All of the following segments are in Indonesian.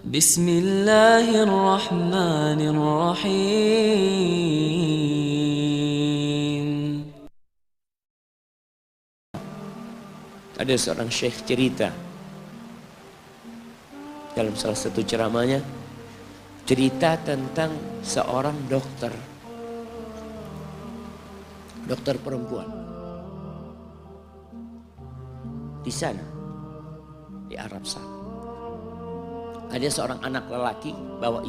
Bismillahirrahmanirrahim. Ada seorang syekh cerita dalam salah satu ceramahnya, cerita tentang seorang dokter perempuan di sana, di Arab sana. Ada seorang anak lelaki bawa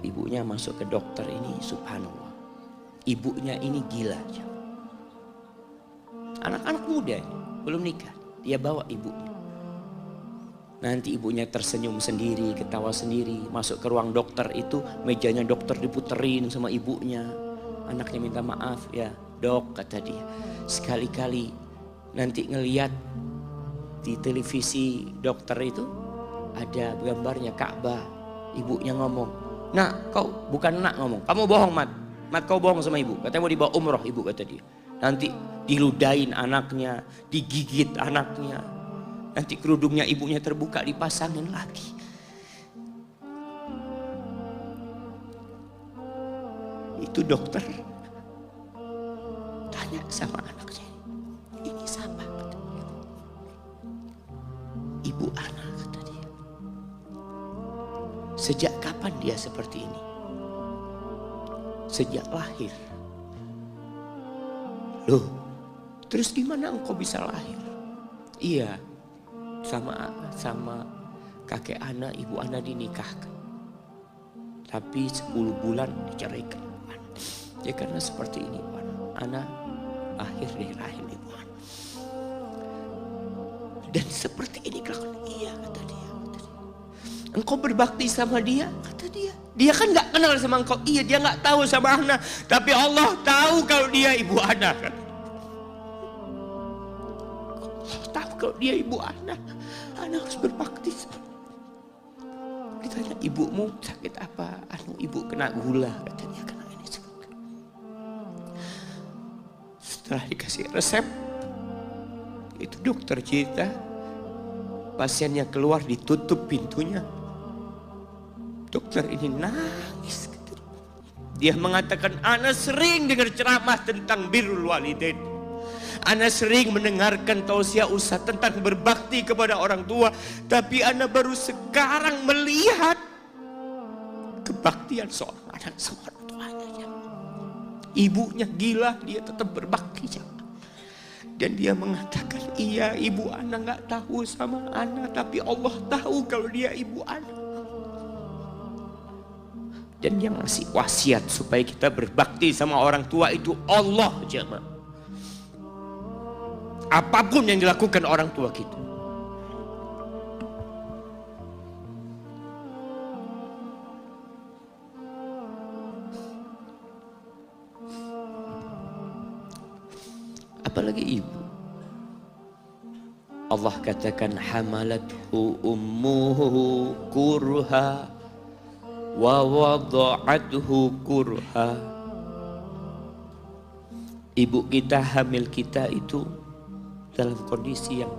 ibunya masuk ke dokter ini. Subhanallah, ibunya ini gila. Anak-anak muda ini, belum nikah, dia bawa ibunya. Nanti ibunya tersenyum sendiri, ketawa sendiri. Masuk ke ruang dokter itu, mejanya dokter diputerin sama ibunya. Anaknya minta maaf, ya dok, kata dia, sekali-kali nanti ngeliat di televisi dokter itu ada gambarnya Ka'bah. Ibunya ngomong, nak kau, bukan nak ngomong, kamu bohong Mat kau bohong sama ibu, katanya mau dibawa umroh ibu, kata dia. Nanti diludahin anaknya, digigit anaknya, nanti kerudungnya ibunya terbuka dipasangin lagi. Itu dokter tanya sama anaknya, ini siapa? Ibu anak, kata dia. Sejak kapan dia seperti ini? Sejak lahir. Loh, terus gimana engkau bisa lahir? Iya, sama kakek ana, ibu ana dinikahkan, tapi 10 bulan diceraikan. Ya karena seperti ini, ana lahir dari rahim ibu ana. Dan seperti ini kelakuan. Iya, kata dia. Engkau berbakti sama dia, kata dia. Dia kan gak kenal sama engkau. Iya, dia gak tahu sama ana, tapi Allah tahu kalau dia ibu ana, kan? Allah tahu kalau dia ibu ana. Ana harus berbakti. Ditanya, ibumu sakit apa? Ibu kena gula, kata dia, kena ini. Setelah dikasih resep, itu dokter cerita, pasiennya keluar, ditutup pintunya. Dokter ini nangis. Dia mengatakan, ana sering dengar ceramah tentang birrul walidain. Ana sering mendengarkan tausiah ustaz tentang berbakti kepada orang tua, tapi ana baru sekarang melihat kebaktian seorang anak sama orang tuanya. Ibunya gila, dia tetap berbakti. Dan dia mengatakan, iya, ibu ana gak tahu sama ana, tapi Allah tahu kalau dia ibu ana. Dan yang ngasih wasiat supaya kita berbakti sama orang tua itu Allah, jemaah. Apapun yang dilakukan orang tua kita. Apalagi ibu. Allah katakan, hamalathu ummuhu kurha wa wada'athu kurha. Ibu kita hamil kita itu dalam kondisi yang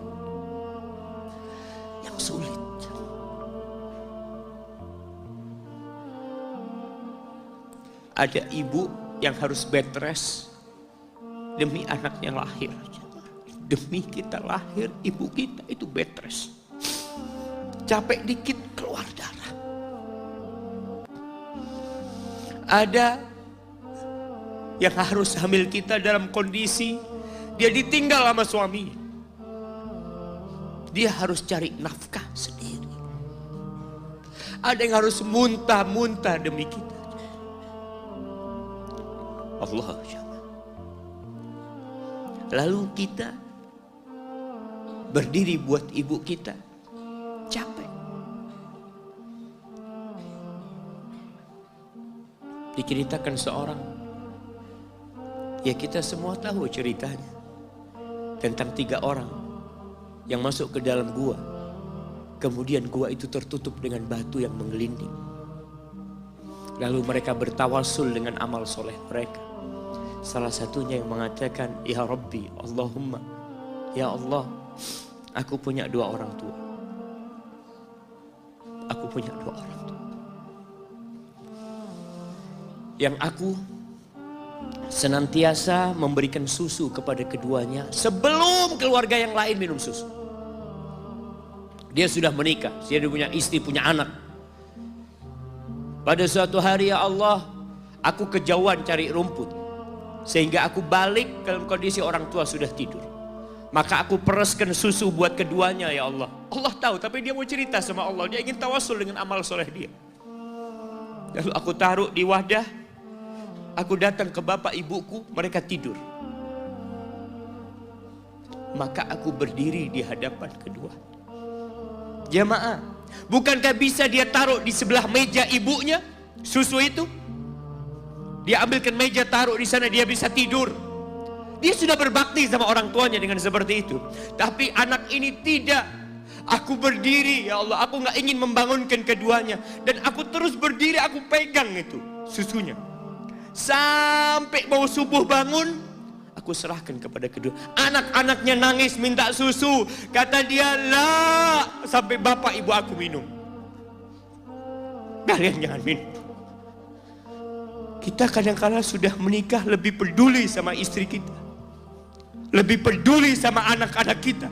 sulit. Ada ibu yang harus bed rest demi anaknya lahir. Demi kita lahir, ibu kita itu bed rest. Capek dikit keluar darah. Ada yang harus hamil kita dalam kondisi dia ditinggal sama suaminya. Dia harus cari nafkah sendiri. Ada yang harus muntah-muntah demi kita. Allah. Lalu kita berdiri buat ibu kita, capek. Diceritakan seorang, ya kita semua tahu ceritanya, tentang 3 orang yang masuk ke dalam gua. Kemudian gua itu tertutup dengan batu yang menggelinding. Lalu mereka bertawasul dengan amal soleh mereka. Salah satunya yang mengatakan, ya Rabbi, Allahumma, ya Allah, aku punya 2 orang tua. aku punya 2 orang tua. Yang aku senantiasa memberikan susu kepada keduanya sebelum keluarga yang lain minum susu. Dia sudah menikah, dia punya istri, punya anak. Pada suatu hari, ya Allah, aku kejauhan cari rumput. Sehingga aku balik dalam kondisi orang tua sudah tidur. Maka aku pereskan susu buat keduanya, ya Allah. Allah tahu, tapi dia mau cerita sama Allah. Dia ingin tawasul dengan amal soleh dia. Lalu aku taruh di wadah. Aku datang ke bapak ibuku, mereka tidur. Maka aku berdiri di hadapan kedua. Jamaah, bukankah bisa dia taruh di sebelah meja ibunya susu itu? Dia ambilkan meja, taruh di sana, dia bisa tidur. Dia sudah berbakti sama orang tuanya dengan seperti itu. Tapi anak ini tidak. Aku berdiri, ya Allah, aku gak ingin membangunkan keduanya. Dan aku terus berdiri, aku pegang itu susunya. Sampai mau subuh bangun, aku serahkan kepada kedua. Anak-anaknya nangis minta susu. Kata dia, lah, sampai bapak ibu aku minum. Kalian jangan minum. Kita kadang-kadang sudah menikah lebih peduli sama istri kita. Lebih peduli sama anak-anak kita.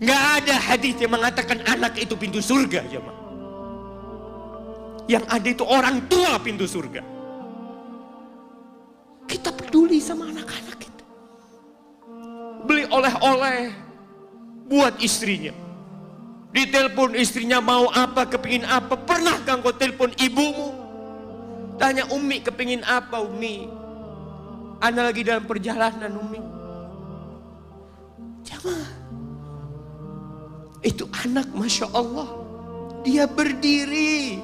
Nggak ada hadis yang mengatakan anak itu pintu surga, jemaah. Yang ada itu orang tua pintu surga. Kita peduli sama anak-anak kita. Beli oleh-oleh buat istrinya. Ditelepon istrinya mau apa, kepingin apa. Pernahkah engkau telepon ibumu? Tanya, Umi kepingin apa, Umi? Ana lagi dalam perjalanan, Umi. Jamaah, itu anak, Masya Allah, dia berdiri.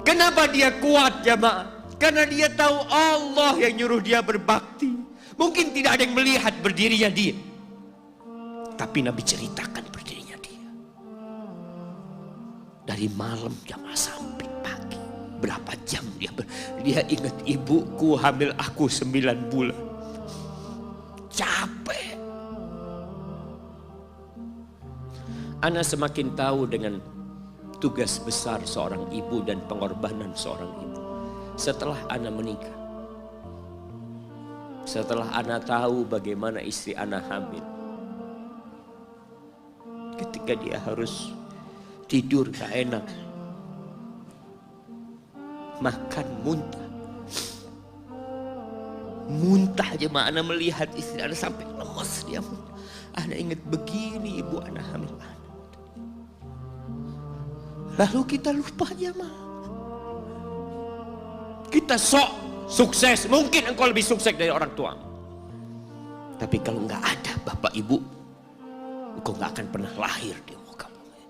Kenapa dia kuat, jamaah? Karena dia tahu Allah yang nyuruh dia berbakti. Mungkin tidak ada yang melihat berdirinya dia, tapi Nabi ceritakan berdirinya dia. Dari malam jamaah sampai pagi. Berapa jam dia ingat, ibuku hamil aku 9 bulan. Capek. Ana semakin tahu dengan tugas besar seorang ibu dan pengorbanan seorang ibu. Setelah Ana menikah, setelah Ana tahu bagaimana istri Ana hamil, ketika dia harus tidur gak enak, makan muntah aja, Ana melihat istri Ana sampai lemas dia muntah. Ana ingat begini ibu Ana hamil Ana. Lalu kita lupa jemaah. Kita sok sukses, mungkin engkau lebih sukses dari orang tua. Tapi kalau nggak ada bapak ibu, engkau nggak akan pernah lahir di muka bumi.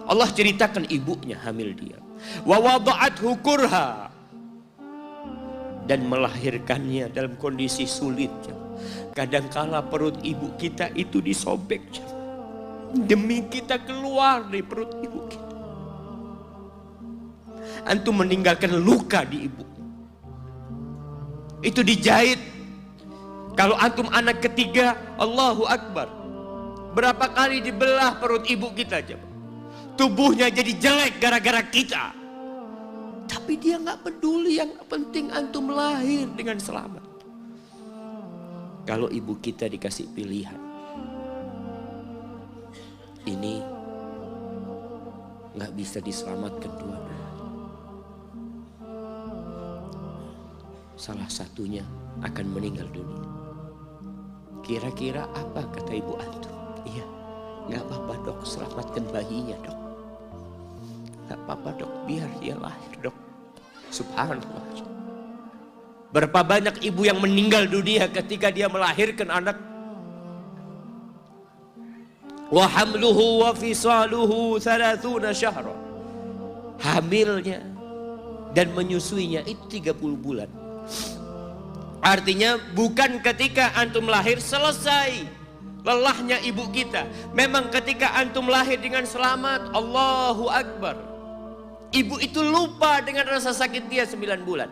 Allah ceritakan ibunya hamil dia. Wa wada'athu kurha, dan melahirkannya dalam kondisi sulit. Kadangkala perut ibu kita itu disobek demi kita keluar dari perut ibu kita. Antum meninggalkan luka di ibu. Itu dijahit. Kalau antum anak ketiga, Allahu Akbar. Berapa kali dibelah perut ibu kita aja. Tubuhnya jadi jelek gara-gara kita. Tapi dia gak peduli, yang penting antum lahir dengan selamat. Kalau ibu kita dikasih pilihan, ini gak bisa diselamatkan dua-duanya. Salah satunya akan meninggal dunia. Kira-kira apa kata ibu antum? Iya, gak apa-apa dok, selamatkan bayinya dok. Gak apa-apa dok, biar dia lahir dok. Subhanallah. Berapa banyak ibu yang meninggal dunia ketika dia melahirkan anak. Wa hamluhu wa fisaluhu 30 syahra. Hamilnya dan menyusuinya itu 30 bulan. Artinya bukan ketika antum lahir selesai lelahnya ibu kita. Memang ketika antum lahir dengan selamat, Allahu Akbar. Ibu itu lupa dengan rasa sakit dia 9 bulan.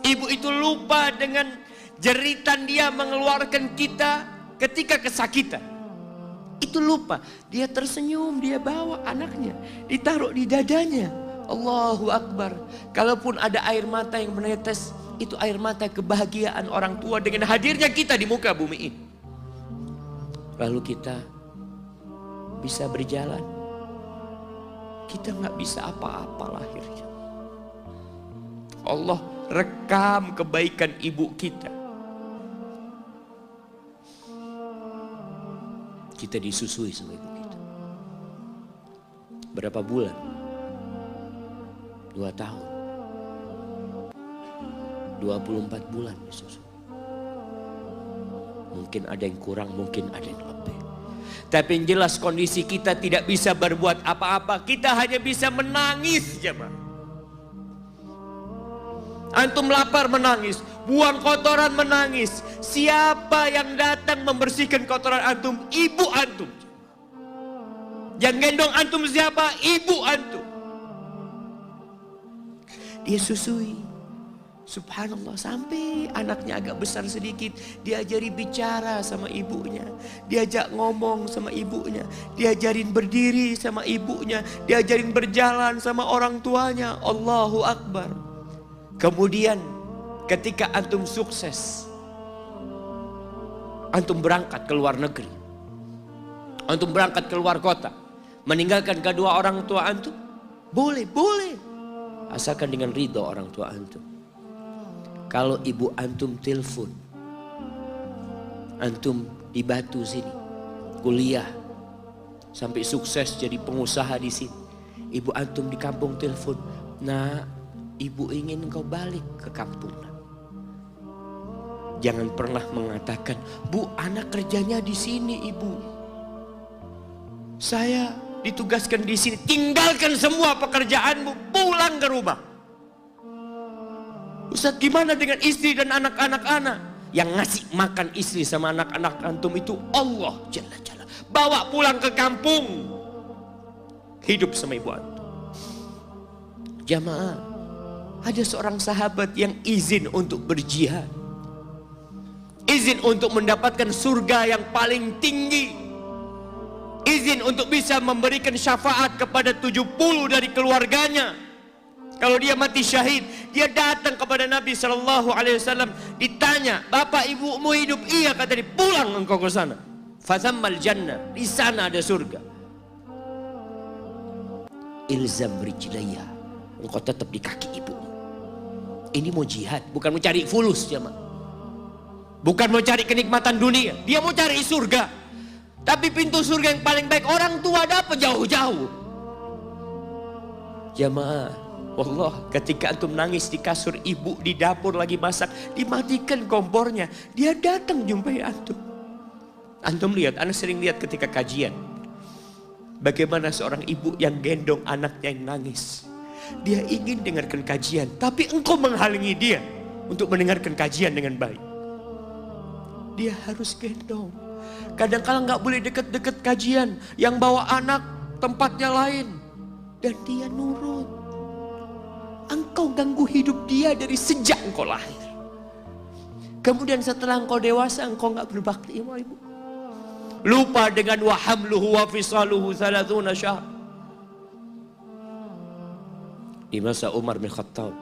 Ibu itu lupa dengan jeritan dia mengeluarkan kita ketika kesakitan. itu lupa. Dia tersenyum, dia bawa anaknya, ditaruh di dadanya. Allahu Akbar. Kalaupun ada air mata yang menetes, itu air mata kebahagiaan orang tua dengan hadirnya kita di muka bumi ini. Lalu kita bisa berjalan. Kita nggak bisa apa-apa lahirnya. Allah rekam kebaikan ibu kita. Kita disusui sama ibu kita. Berapa bulan? 2 tahun. 24 bulan disusui. Mungkin ada yang kurang, mungkin ada yang lebih. Tapi yang jelas kondisi kita tidak bisa berbuat apa-apa. Kita hanya bisa menangis, jemaah. Antum lapar menangis, buang kotoran menangis. Siapa yang datang membersihkan kotoran antum? Ibu antum. Yang gendong antum siapa? Ibu antum. Dia susui. Subhanallah, sampai anaknya agak besar sedikit, diajari bicara sama ibunya, diajak ngomong sama ibunya, diajarin berdiri sama ibunya, diajarin berjalan sama orang tuanya. Allahu Akbar. Kemudian ketika antum sukses, antum berangkat ke luar negeri, antum berangkat ke luar kota, meninggalkan kedua orang tua antum, boleh, asalkan dengan ridho orang tua antum. Kalau ibu antum telepon, antum di Batu sini, kuliah, sampai sukses jadi pengusaha di sini. Ibu antum di kampung telepon, nah ibu ingin engkau balik ke kampung. Jangan pernah mengatakan, Bu, anak kerjanya di sini, Ibu. Saya ditugaskan di sini. Tinggalkan semua pekerjaanmu, pulang ke rumah. Ustaz, gimana dengan istri dan anak-anak? Yang ngasih makan istri sama anak-anak antum itu Allah Jalla Jalla. Bawa pulang ke kampung. Hidup sama ibu antum. Jamaah, ada seorang sahabat yang izin untuk berjihad. Izin untuk mendapatkan surga yang paling tinggi. Izin untuk bisa memberikan syafaat kepada 70 dari keluarganya. Kalau dia mati syahid, dia datang kepada Nabi SAW. Ditanya, bapak ibumu hidup? Iya, kata dia. Pulang engkau ke sana. Fathammal jannah, di sana ada surga. Ilzam rijlaya, engkau tetap di kaki ibu. Ini mau jihad, bukan mau cari fulus, jemaah. Bukan mau cari kenikmatan dunia, dia mau cari surga. Tapi pintu surga yang paling baik orang tua dapat jauh-jauh. Jamaah, wallah, ketika antum nangis di kasur ibu, di dapur lagi masak, dimatikan kompornya, dia datang jumpai antum. Antum lihat, anak sering lihat ketika kajian, bagaimana seorang ibu yang gendong anaknya yang nangis. Dia ingin dengarkan kajian, tapi engkau menghalangi dia untuk mendengarkan kajian dengan baik. Dia harus gendong. Kadang-kadang nggak boleh deket-deket kajian, yang bawa anak tempatnya lain, dan dia nurut. Engkau ganggu hidup dia dari sejak engkau lahir. Kemudian setelah engkau dewasa, engkau nggak berbakti sama ibu. Lupa dengan wa hamluhu wa fisaluhu 30 syahr. Di masa Umar bin Khattab,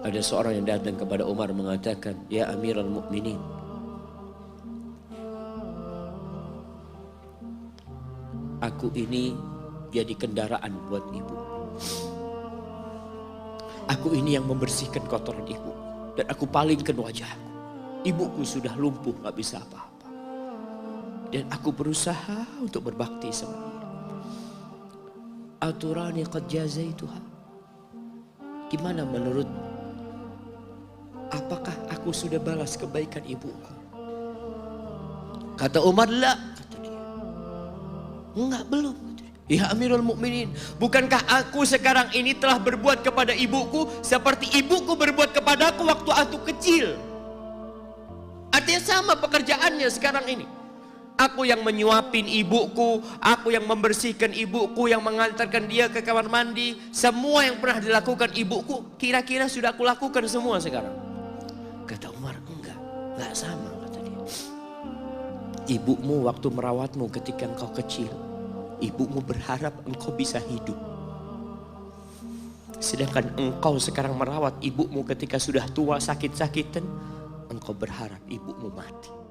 ada seorang yang datang kepada Umar mengatakan, ya Amirul Mukminin, aku ini jadi kendaraan buat ibu. Aku ini yang membersihkan kotoran ibu, dan aku palingkan wajahku. Ibuku sudah lumpuh, gak bisa apa-apa. Dan aku berusaha untuk berbakti sama dia. Aturani qad jazaituha. Gimana menurutmu? Apakah aku sudah balas kebaikan ibuku? Kata Umar, la. Kata dia, enggak, belum. Ya Amirul Mukminin, bukankah aku sekarang ini telah berbuat kepada ibuku seperti ibuku berbuat kepadaku waktu aku kecil? Artinya sama pekerjaannya sekarang ini. Aku yang menyuapin ibuku, aku yang membersihkan ibuku, yang mengantarkan dia ke kamar mandi. Semua yang pernah dilakukan ibuku, kira-kira sudah aku lakukan semua sekarang. Kata Umar, enggak sama, kata dia. Ibumu waktu merawatmu ketika engkau kecil, ibumu berharap engkau bisa hidup. Sedangkan engkau sekarang merawat ibumu ketika sudah tua sakit-sakitan, engkau berharap ibumu mati.